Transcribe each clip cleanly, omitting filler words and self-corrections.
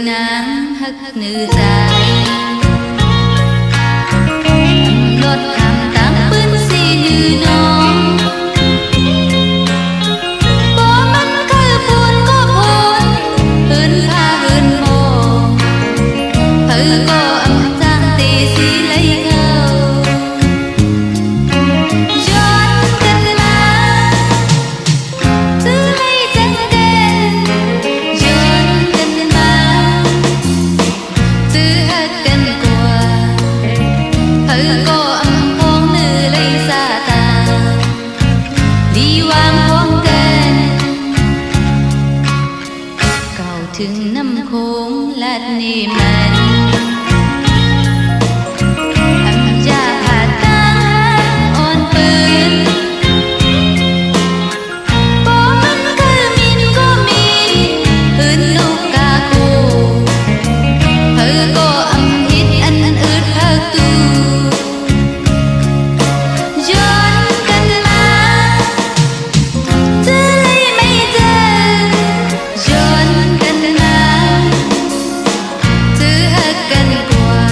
น ถึงน้ำโค้งลาดนี่มันอำยาผาตาอ่อนปืนบ่มันคือมินก็มินอื่นลูกกาคูเธอก็อำอิดอันอืดเพิกตูย้อนกันมาเจอเลยไม่เจอย้อนกันมาเจอหักกันกว่า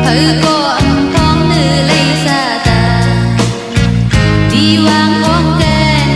เธอก็อำพ้องเนื้อเลยซาตาดีวางพ้องกัน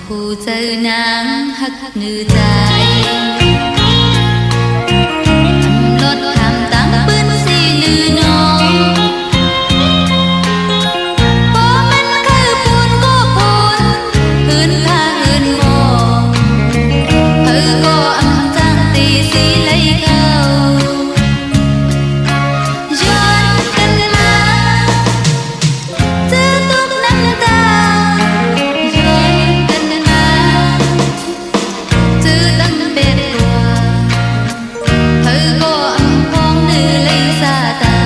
คู่เจอนางหักเนื้อใจรถทำตั้งปืนสีเนื้อน้องพอมันคือปูนก็ปูนหืนผ้าหืนหมอกเธอก็อำจังตีสีเลยเขาย้อนกันมาเจอตุกน้ำตาย้อนกันมาเจอตั้งเป็ดกว่าเธอก็อำพ้องเนื้อเลยซาตา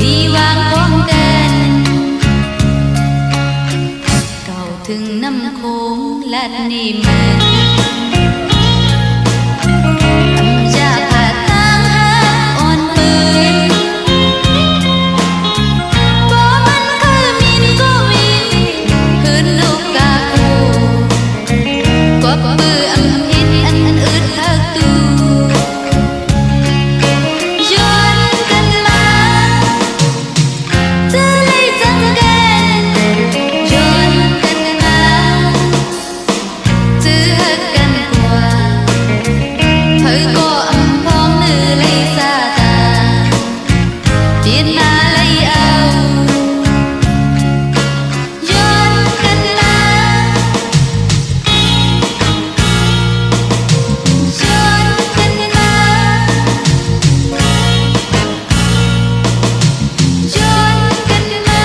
ดีวางพ้องกันเก่าถึงน้ำโค้งลาดนี่มันอำยาผาตาอ่อนปืนบ่มันคือมินก็มินคืนลูกกาคูกบปืออำอิดอันอืดเพิกตูย้อนกันมาเจอเลยจังกันย้อนกันมาเจอหักกันกว่าเธอก็อำพ้องเนื้อเลยซาตาเปลี่ยนมาเลยเอาย้อนกันมาย้อนกันมาย้อนกันมา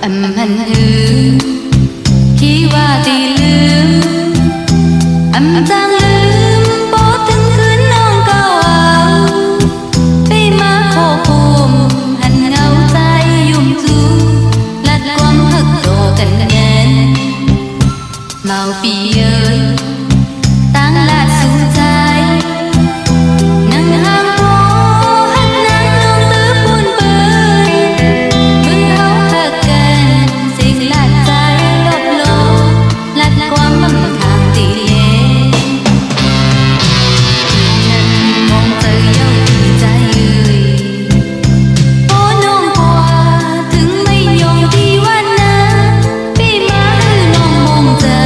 อำหันหือที่ว่าที่ลืมอำจางลืมบ่ถึงคืนน้องเก่าเอาไปมาโคคุมหันเงาใจยุ่มจูลัดความหักโตกันเงินเมาปีเอ้ยตั้งลาดสู่ใจนั่งห่างโพหักนางน้องตื้อปูนเปื้อนมึงเฮาหักกันสิ่งลาดใจลบโลลัดความมั่งทางตีเลนั่นมองเธอเย้าที่ใจเอ่ยโอ้น้องกว่าถึงไม่ยอมที่วันนั้นพี่มาคือน้องมองเธอ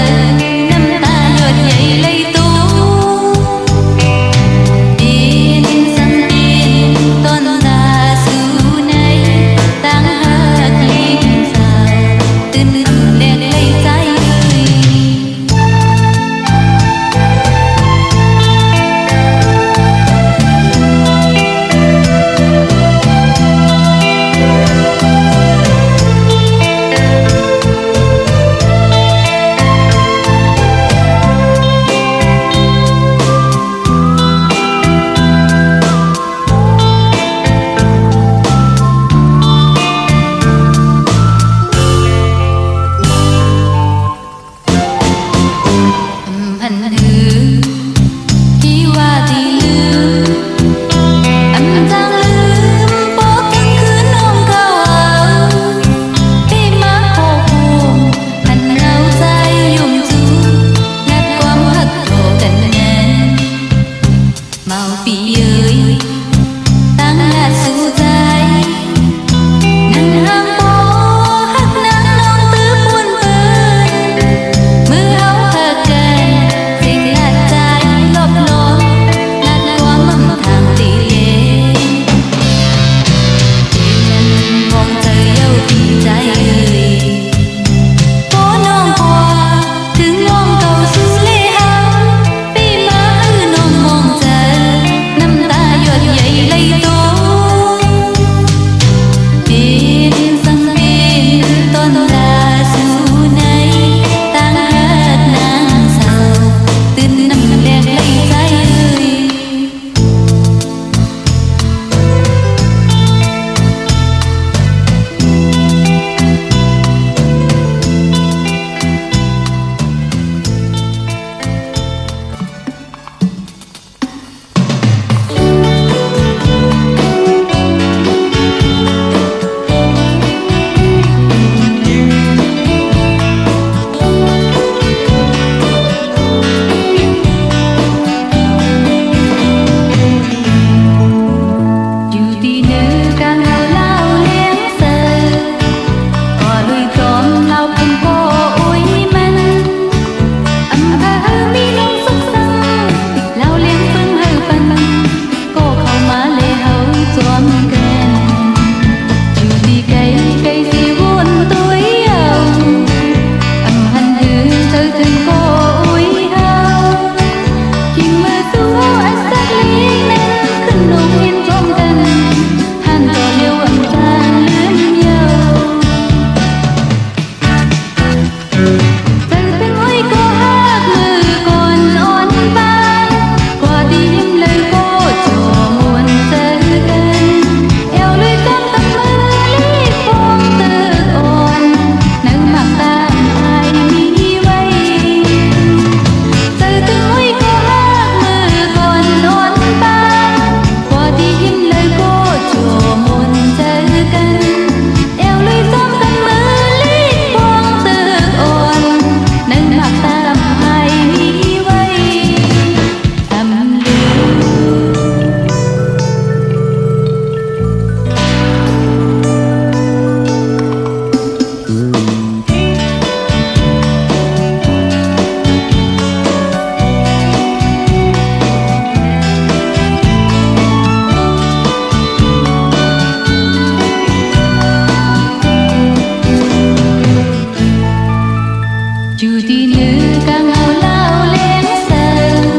อยู่ที่เลือกังเอาเล่าเลี้ยงเสิร์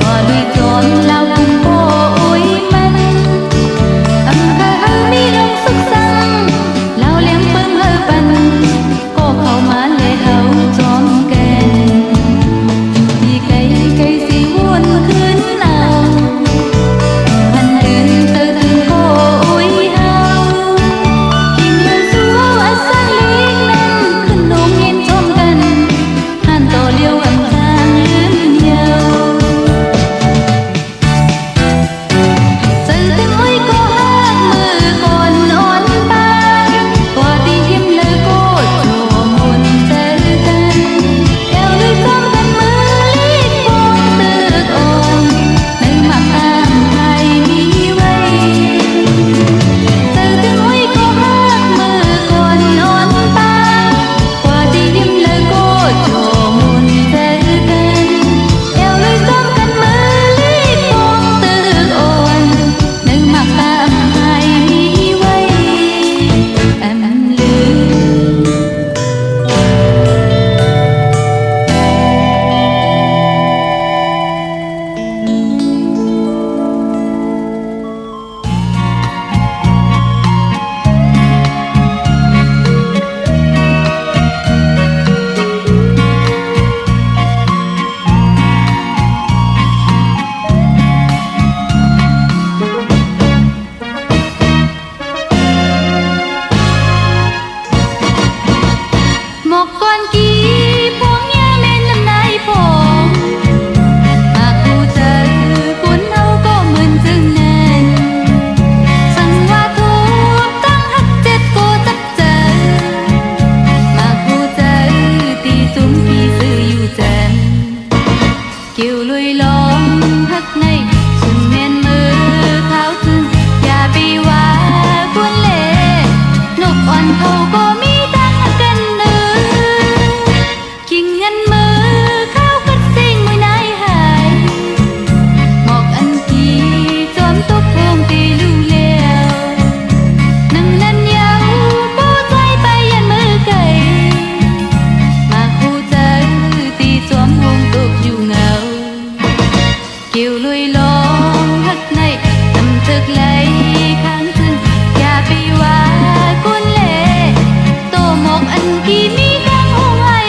ก็ด้วยจอมเล่าคุงโกอุ้ยมันอำเภอเฮามีลงสุขสังเล่าเลี้ยงปึ้งเฮอปันก็เข้ามาเลยเฮาจอมแกนอยู่ที่ไกลไกลสิวนคืนเอาพันเดินเตอถึงโกอุ้ยเฮากินเงินสู้เฮาอัศลีนั่นขึ้นโรงเรียนชมกันหันโตเลี้ยวอำทางลืมเยาวเจอถึงอุ้ยก็ฮักมือก่อนอ่อนปานกว่าที่ยิ้มเลยก็โชว์มุนเจอกันแก้วเลยจ้องกันมือลีกปองตึกอ่อนในหมักตามไทยมีไว้เจอถึงอุ้ยก็ฮักมือก่อนอ่อนปานกว่าที่ยิ้มเลยก็โชว์มุนเจอกันแก้วเลยจ้องกันมือลีกปองตึกอ่อนในหมักตามไทยมีไว้อันลืม หมอกก่อนกี่พวงเนี้ยแม่นน้ำนายผมหากกูเจอคนเฮาก็เหมือนจึงแน่นสั่งว่าทุกตั้งหักเจ็ดกูจับเจอมากูเจอตีจุ้มพี่ซื้ออยู่แจมเกี่ยวลุยล้อมหักในสุนแม่นมือขาวถึงอย่าไปว่าควรเล่นกอ่อนเขาก็มีตั้งหักกันเนื้อกิ่งเงินมือเข้ากัดสิ่งมือนายหายหมอกอันกี่จอมตกพงตีลูเลี้ยวนั่งนั้นยาวปูใจไปยันมือไก่มาคู่เจอตีจอมวงตกอยู่เงาเกี่ยวลุยล้อมหักในตำตึกไหลข้างถึงอย่าไปว่ากุนเล่โตหมอกอันกี่มีกังหงหาย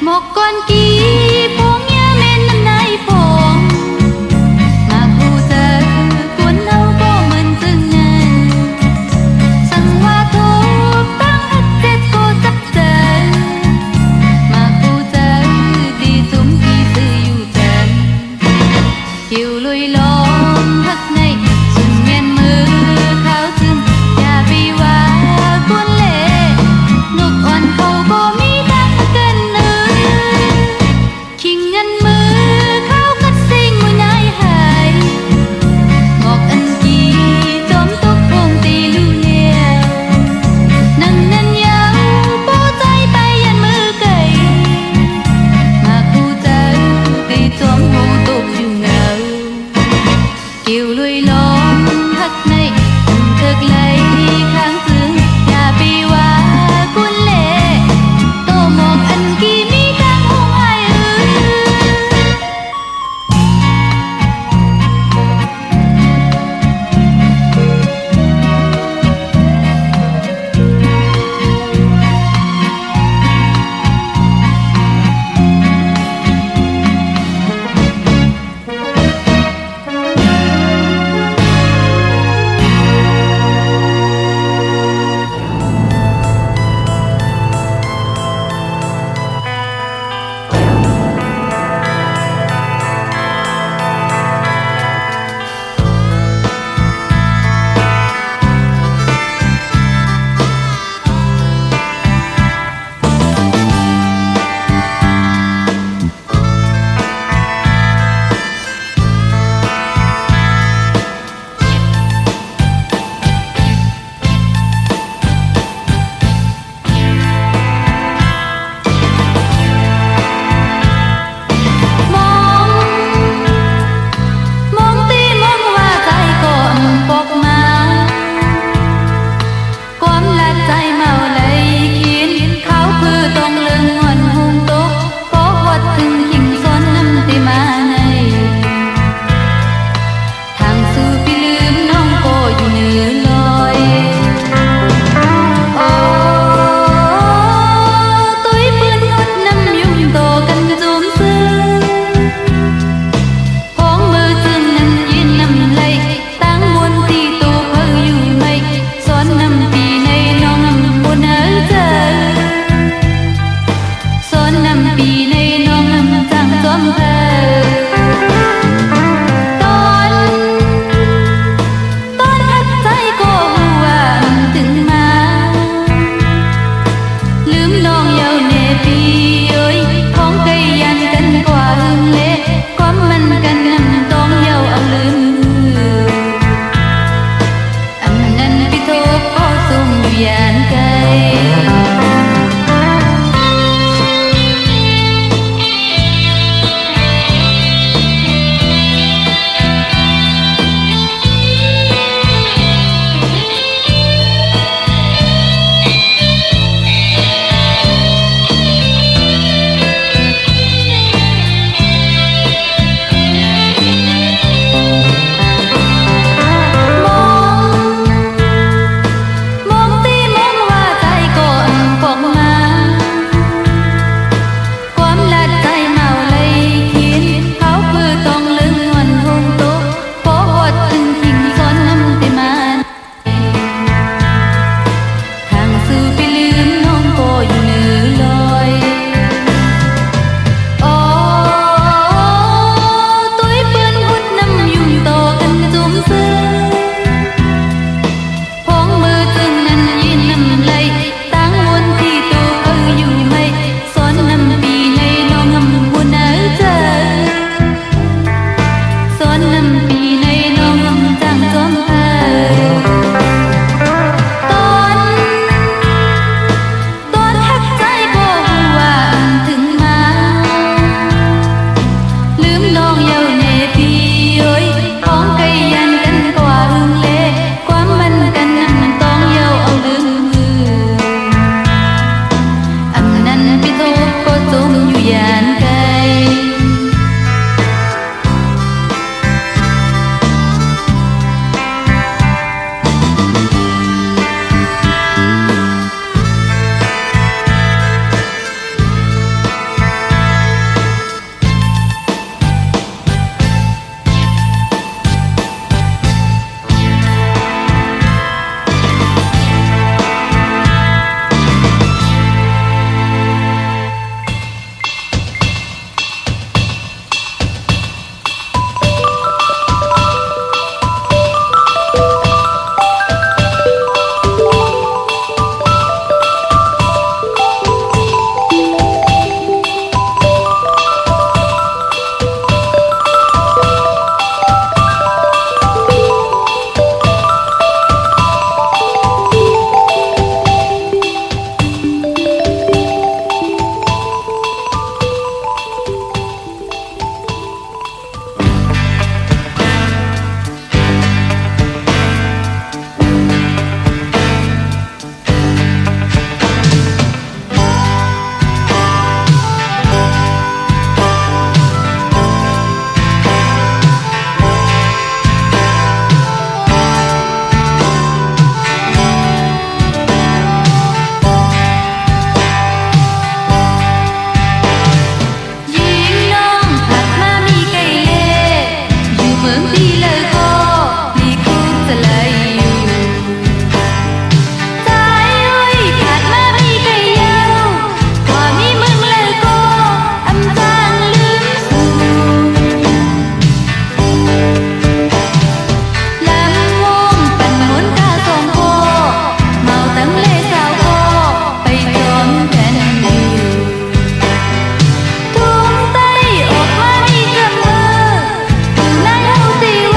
หมอกก่อนกี่พวงเนี้ยแม่นน้ำนายผมมาคู่เจอคนเฮาก็เหมือนจึงแน่นสั่งว่าทุกตั้งหักเจ็ดกูจับเจอมาคู่เจอตีจุ้มพี่ซื้ออยู่แจมเกี่ยวลุยล้อมหักในสุนแม่นมือเขาถึงอย่าไปว่าคนเล่นกอ่อนเขาก็มีตั้งหักกันเนื้อขิงเงินมือเข้ากัดสิ่งมือนายหายหมอกอันกี่จอมตกพงตีลูเลี้ยวนั่งนั้นยาวปูใจไปยันมือไก่มาคู่เจอตีจอมวงตกอยู่เงาเกี่ยวลุย มืองที่เลยก็มีคุณจะเลยอยู่ใจอ้อยขาดมามีไก่เย้าว่ามีมึงเลยก็อำจางลืมสู่ลำวงปั่นหมุนกาสองโคเมาตั้งเลสาวโคไปจนกันอยู่ทุ่งไต้ออกมามีกำมืออยู่ในเฮาตีเว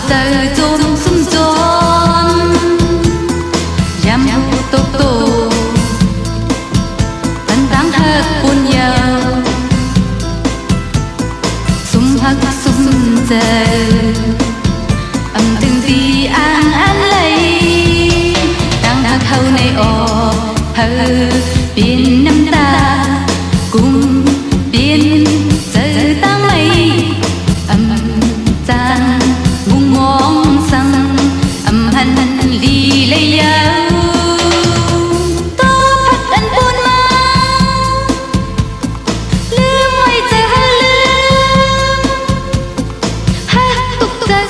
เจอจมซุ่มจอมยำหูโตโตตันตั้งเธอปุ่นยาวซุ่มพักซุ่มเจอตึงตีอ่างอันเลยตั้งหักเขาในออกเธอเปลี่ยนน้ำตากุมเปลี่ยนเจอตั้งไม่จางมุงมองสั่งพันลีเลยยาวต่อพักอันปุ่นมาลืมไว้เจอลืมฮักตุกเจอ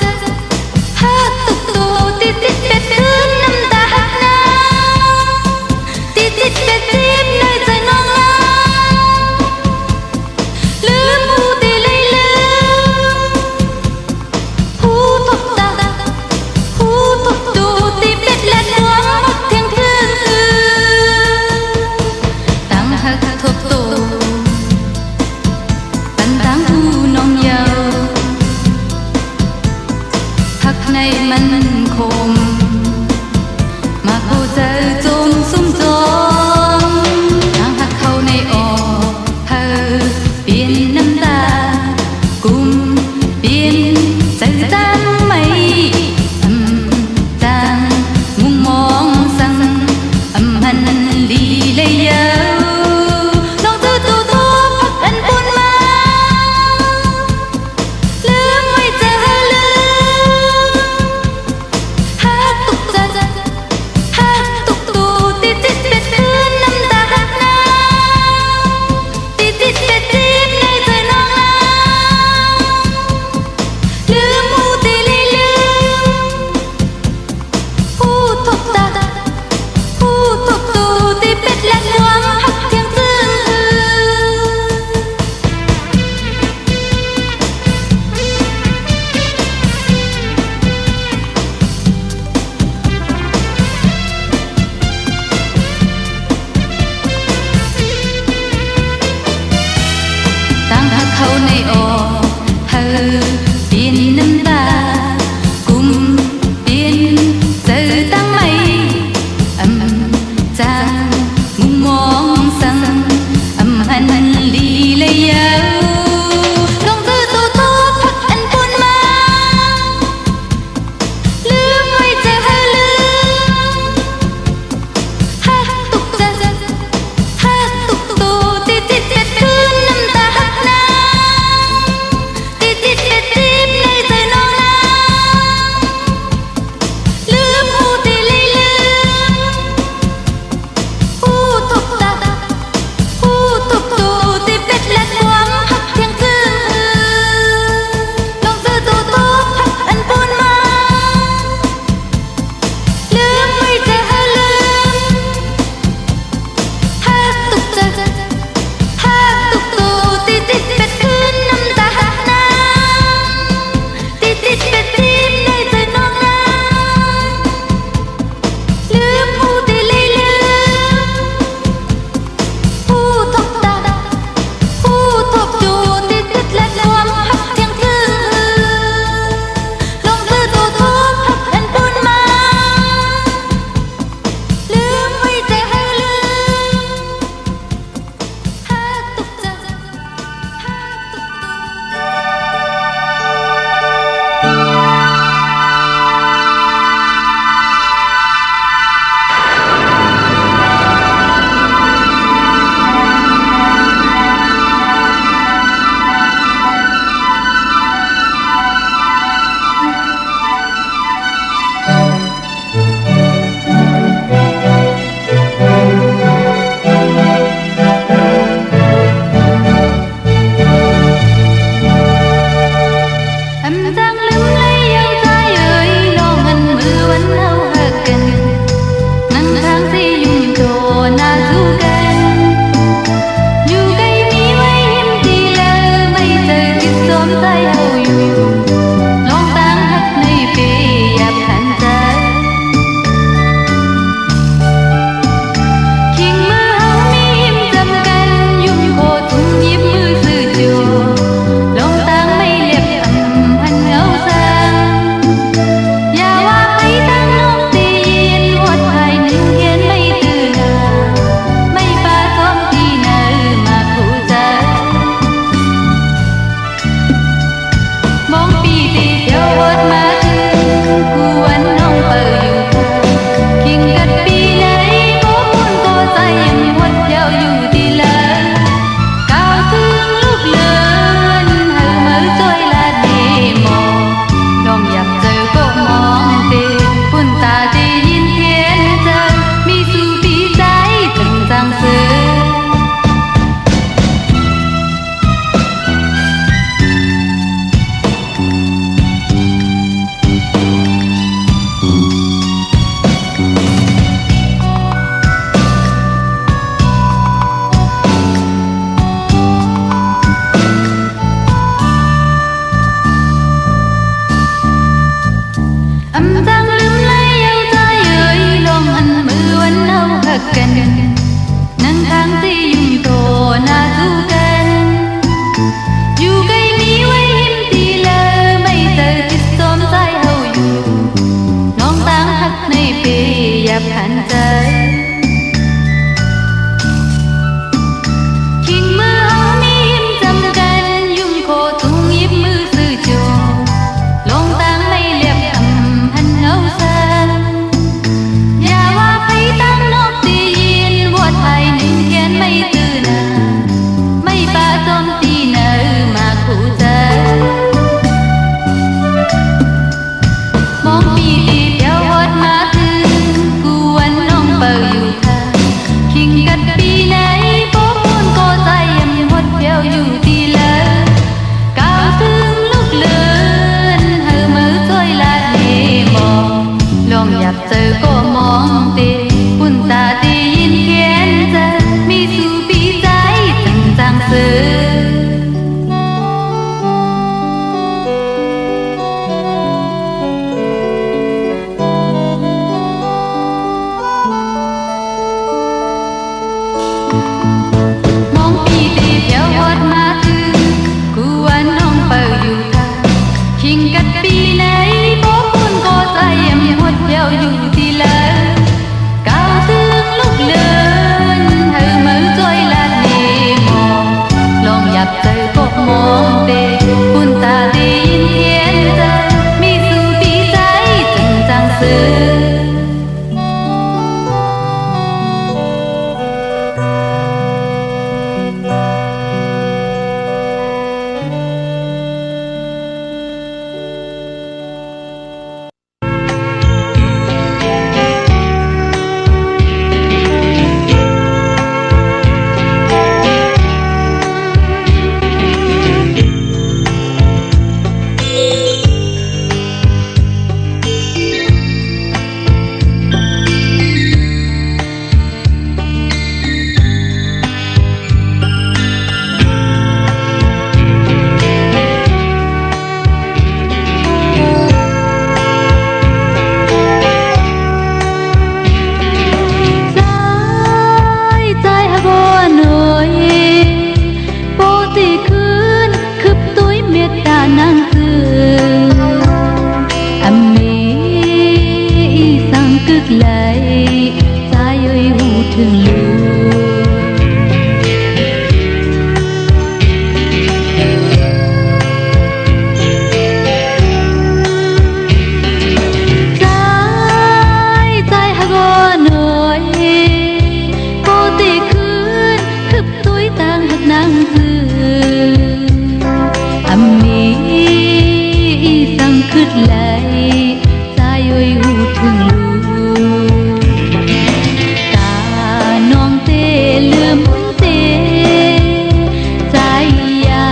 สังคืดไหลสายย้อยหูถึงลูตาน้องเตลืมเตใจยา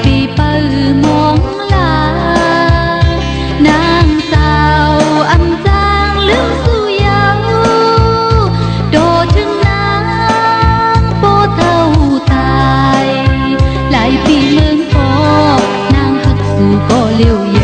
ปีเปิ้มองลานางสาวอำจางลืมสู่เยาโดถึงนางโปเท่าตายหลายปีเมืองพอนางหักสู่ก็เลี้ยวย